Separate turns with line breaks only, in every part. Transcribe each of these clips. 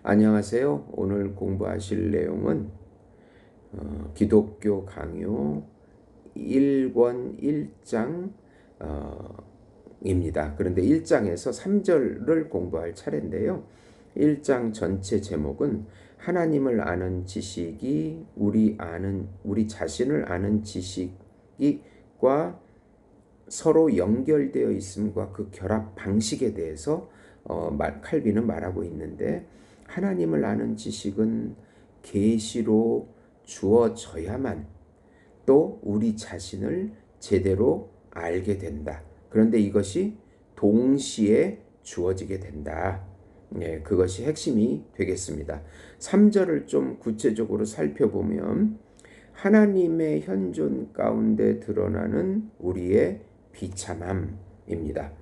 안녕하세요. 오늘 공부하실 내용은 기독교 강요 1권 1장 입니다. 그런데 1장에서 3절을 공부할 차례인데요. 1장 전체 제목은 하나님을 아는 지식이 우리 자신을 아는 지식과 서로 연결되어 있음과 그 결합 방식에 대해서 칼빈은 말하고 있는데, 하나님을 아는 지식은 계시로 주어져야만 또 우리 자신을 제대로 알게 된다. 그런데 이것이 동시에 주어지게 된다. 네, 그것이 핵심이 되겠습니다. 3절을 좀 구체적으로 살펴보면 하나님의 현존 가운데 드러나는 우리의 비참함입니다.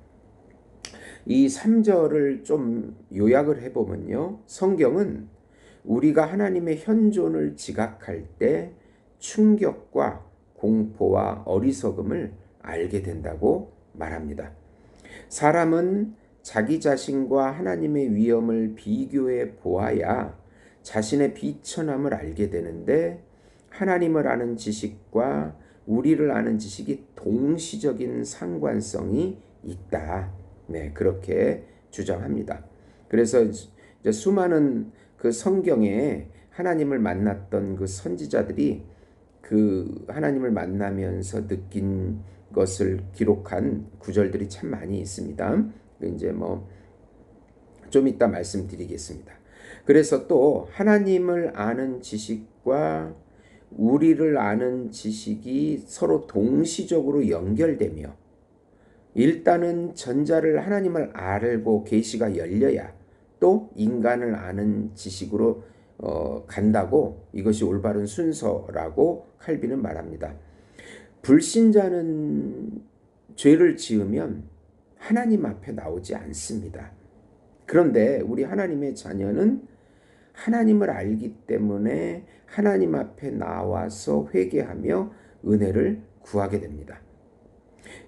이 3절을 좀 요약을 해보면요, 성경은 우리가 하나님의 현존을 지각할 때 충격과 공포와 어리석음을 알게 된다고 말합니다. 사람은 자기 자신과 하나님의 위엄을 비교해 보아야 자신의 비천함을 알게 되는데, 하나님을 아는 지식과 우리를 아는 지식이 동시적인 상관성이 있다. 네, 그렇게 주장합니다. 그래서 이제 수많은 그 성경에 하나님을 만났던 그 선지자들이 그 하나님을 만나면서 느낀 것을 기록한 구절들이 참 많이 있습니다. 이제 좀 이따 말씀드리겠습니다. 그래서 또 하나님을 아는 지식과 우리를 아는 지식이 서로 동시적으로 연결되며, 일단은 전자를 하나님을 알고 계시가 열려야 또 인간을 아는 지식으로 간다고, 이것이 올바른 순서라고 칼빈은 말합니다. 불신자는 죄를 지으면 하나님 앞에 나오지 않습니다. 그런데 우리 하나님의 자녀는 하나님을 알기 때문에 하나님 앞에 나와서 회개하며 은혜를 구하게 됩니다.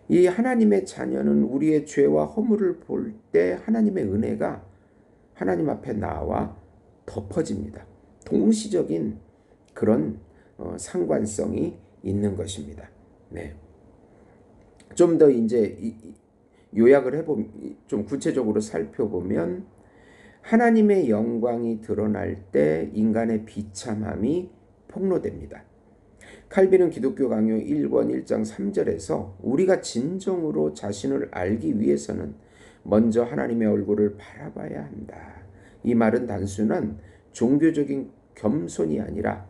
이 하나님의 자녀는 우리의 죄와 허물을 볼 때 하나님의 은혜가 하나님 앞에 나와 덮어집니다. 동시적인 그런 상관성이 있는 것입니다. 네. 좀 더 이제 요약을 해보면, 좀 구체적으로 살펴보면, 하나님의 영광이 드러날 때 인간의 비참함이 폭로됩니다. 칼빈은 기독교 강요 1권 1장 3절에서 우리가 진정으로 자신을 알기 위해서는 먼저 하나님의 얼굴을 바라봐야 한다. 이 말은 단순한 종교적인 겸손이 아니라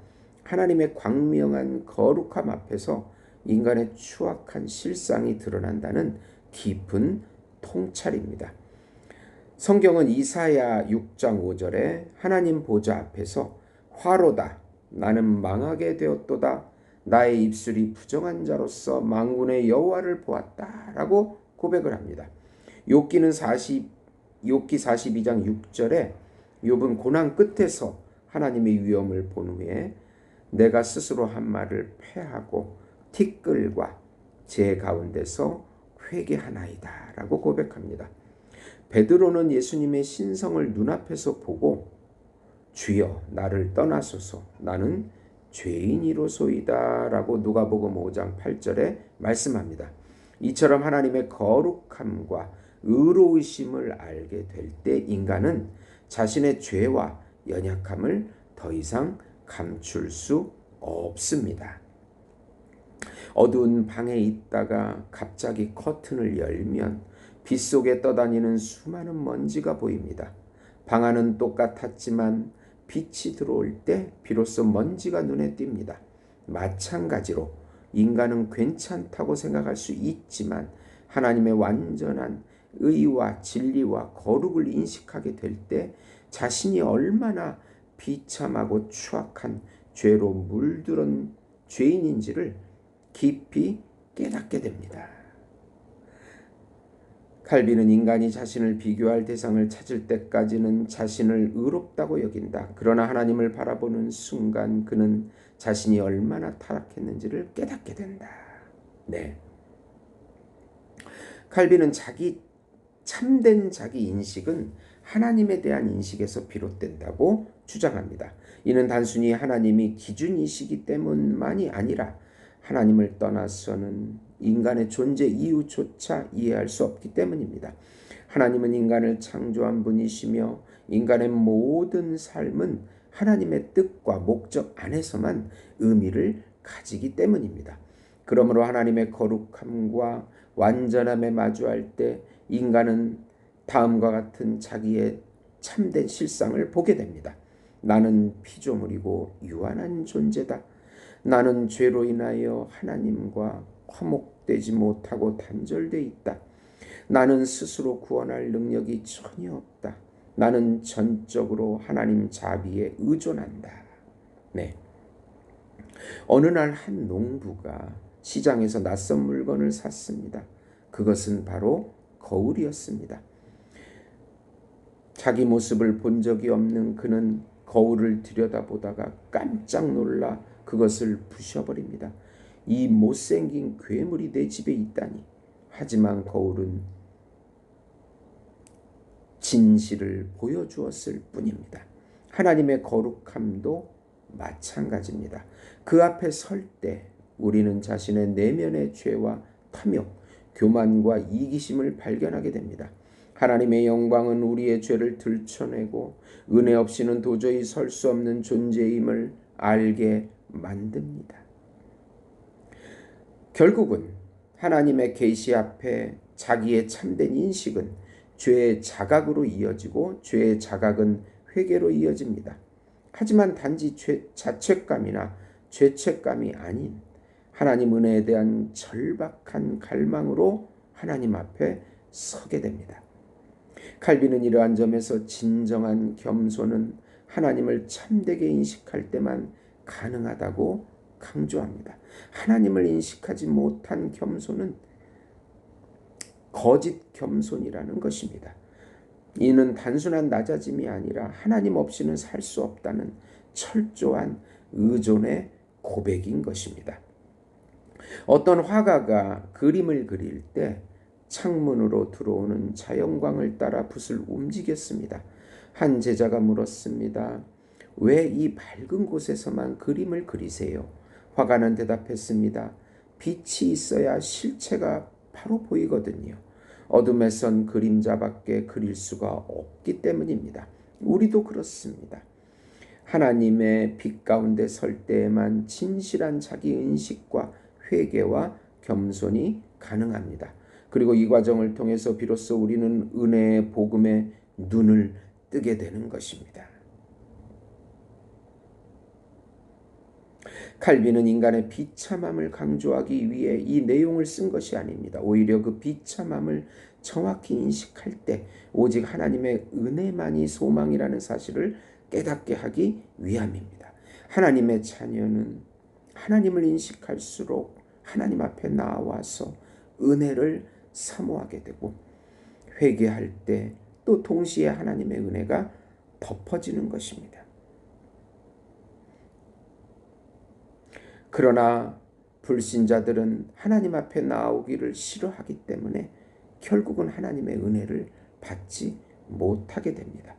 하나님의 광명한 거룩함 앞에서 인간의 추악한 실상이 드러난다는 깊은 통찰입니다. 성경은 이사야 6장 5절에 하나님 보좌 앞에서 화로다, 나는 망하게 되었도다, 나의 입술이 부정한 자로서 만군의 여호와를 보았다 라고 고백을 합니다. 욥기 42장 6절에 욥은 고난 끝에서 하나님의 위엄을 본 후에 내가 스스로 한 말을 패하고 티끌과 제 가운데서 회개하나이다 라고 고백합니다. 베드로는 예수님의 신성을 눈앞에서 보고 주여 나를 떠나소서 나는 죄인이로소이다 라고 누가복음 5장 8절에 말씀합니다. 이처럼 하나님의 거룩함과 의로우심을 알게 될 때 인간은 자신의 죄와 연약함을 더 이상 감출 수 없습니다. 어두운 방에 있다가 갑자기 커튼을 열면 빗속에 떠다니는 수많은 먼지가 보입니다. 방 안은 똑같았지만 빛이 들어올 때 비로소 먼지가 눈에 띕니다. 마찬가지로 인간은 괜찮다고 생각할 수 있지만 하나님의 완전한 의와 진리와 거룩을 인식하게 될 때 자신이 얼마나 비참하고 추악한 죄로 물들은 죄인인지를 깊이 깨닫게 됩니다. 칼빈은 인간이 자신을 비교할 대상을 찾을 때까지는 자신을 의롭다고 여긴다. 그러나 하나님을 바라보는 순간 그는 자신이 얼마나 타락했는지를 깨닫게 된다. 네. 칼빈은 참된 자기 인식은 하나님에 대한 인식에서 비롯된다고 주장합니다. 이는 단순히 하나님이 기준이시기 때문만이 아니라 하나님을 떠나서는 인간의 존재 이유조차 이해할 수 없기 때문입니다. 하나님은 인간을 창조한 분이시며 인간의 모든 삶은 하나님의 뜻과 목적 안에서만 의미를 가지기 때문입니다. 그러므로 하나님의 거룩함과 완전함에 마주할 때 인간은 다음과 같은 자기의 참된 실상을 보게 됩니다. 나는 피조물이고 유한한 존재다. 나는 죄로 인하여 하나님과 화목되지 못하고 단절돼 있다. 나는 스스로 구원할 능력이 전혀 없다. 나는 전적으로 하나님 자비에 의존한다. 네. 어느 날 한 농부가 시장에서 낯선 물건을 샀습니다. 그것은 바로 거울이었습니다. 자기 모습을 본 적이 없는 그는 거울을 들여다보다가 깜짝 놀라 그것을 부셔버립니다. 이 못생긴 괴물이 내 집에 있다니. 하지만 거울은 진실을 보여주었을 뿐입니다. 하나님의 거룩함도 마찬가지입니다. 그 앞에 설 때 우리는 자신의 내면의 죄와 탐욕, 교만과 이기심을 발견하게 됩니다. 하나님의 영광은 우리의 죄를 들춰내고 은혜 없이는 도저히 설 수 없는 존재임을 알게 만듭니다. 결국은 하나님의 계시 앞에 자기의 참된 인식은 죄의 자각으로 이어지고 죄의 자각은 회개로 이어집니다. 하지만 단지 자책감이나 죄책감이 아닌 하나님 은혜에 대한 절박한 갈망으로 하나님 앞에 서게 됩니다. 칼빈은 이러한 점에서 진정한 겸손은 하나님을 참되게 인식할 때만 가능하다고 강조합니다. 하나님을 인식하지 못한 겸손은 거짓 겸손이라는 것입니다. 이는 단순한 낮아짐이 아니라 하나님 없이는 살 수 없다는 철저한 의존의 고백인 것입니다. 어떤 화가가 그림을 그릴 때 창문으로 들어오는 자연광을 따라 붓을 움직였습니다. 한 제자가 물었습니다. 왜 이 밝은 곳에서만 그림을 그리세요? 화가는 대답했습니다. 빛이 있어야 실체가 바로 보이거든요. 어둠에선 그림자밖에 그릴 수가 없기 때문입니다. 우리도 그렇습니다. 하나님의 빛 가운데 설 때에만 진실한 자기 인식과 회개와 겸손이 가능합니다. 그리고 이 과정을 통해서 비로소 우리는 은혜의 복음에 눈을 뜨게 되는 것입니다. 칼빈은 인간의 비참함을 강조하기 위해 이 내용을 쓴 것이 아닙니다. 오히려 그 비참함을 정확히 인식할 때 오직 하나님의 은혜만이 소망이라는 사실을 깨닫게 하기 위함입니다. 하나님의 자녀는 하나님을 인식할수록 하나님 앞에 나와서 은혜를 사모하게 되고 회개할 때 또 동시에 하나님의 은혜가 덮어지는 것입니다. 그러나 불신자들은 하나님 앞에 나오기를 싫어하기 때문에 결국은 하나님의 은혜를 받지 못하게 됩니다.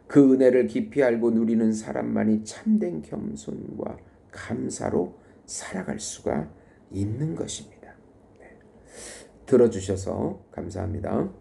그 은혜를 깊이 알고 누리는 사람만이 참된 겸손과 감사로 살아갈 수가 있는 것입니다. 들어주셔서 감사합니다.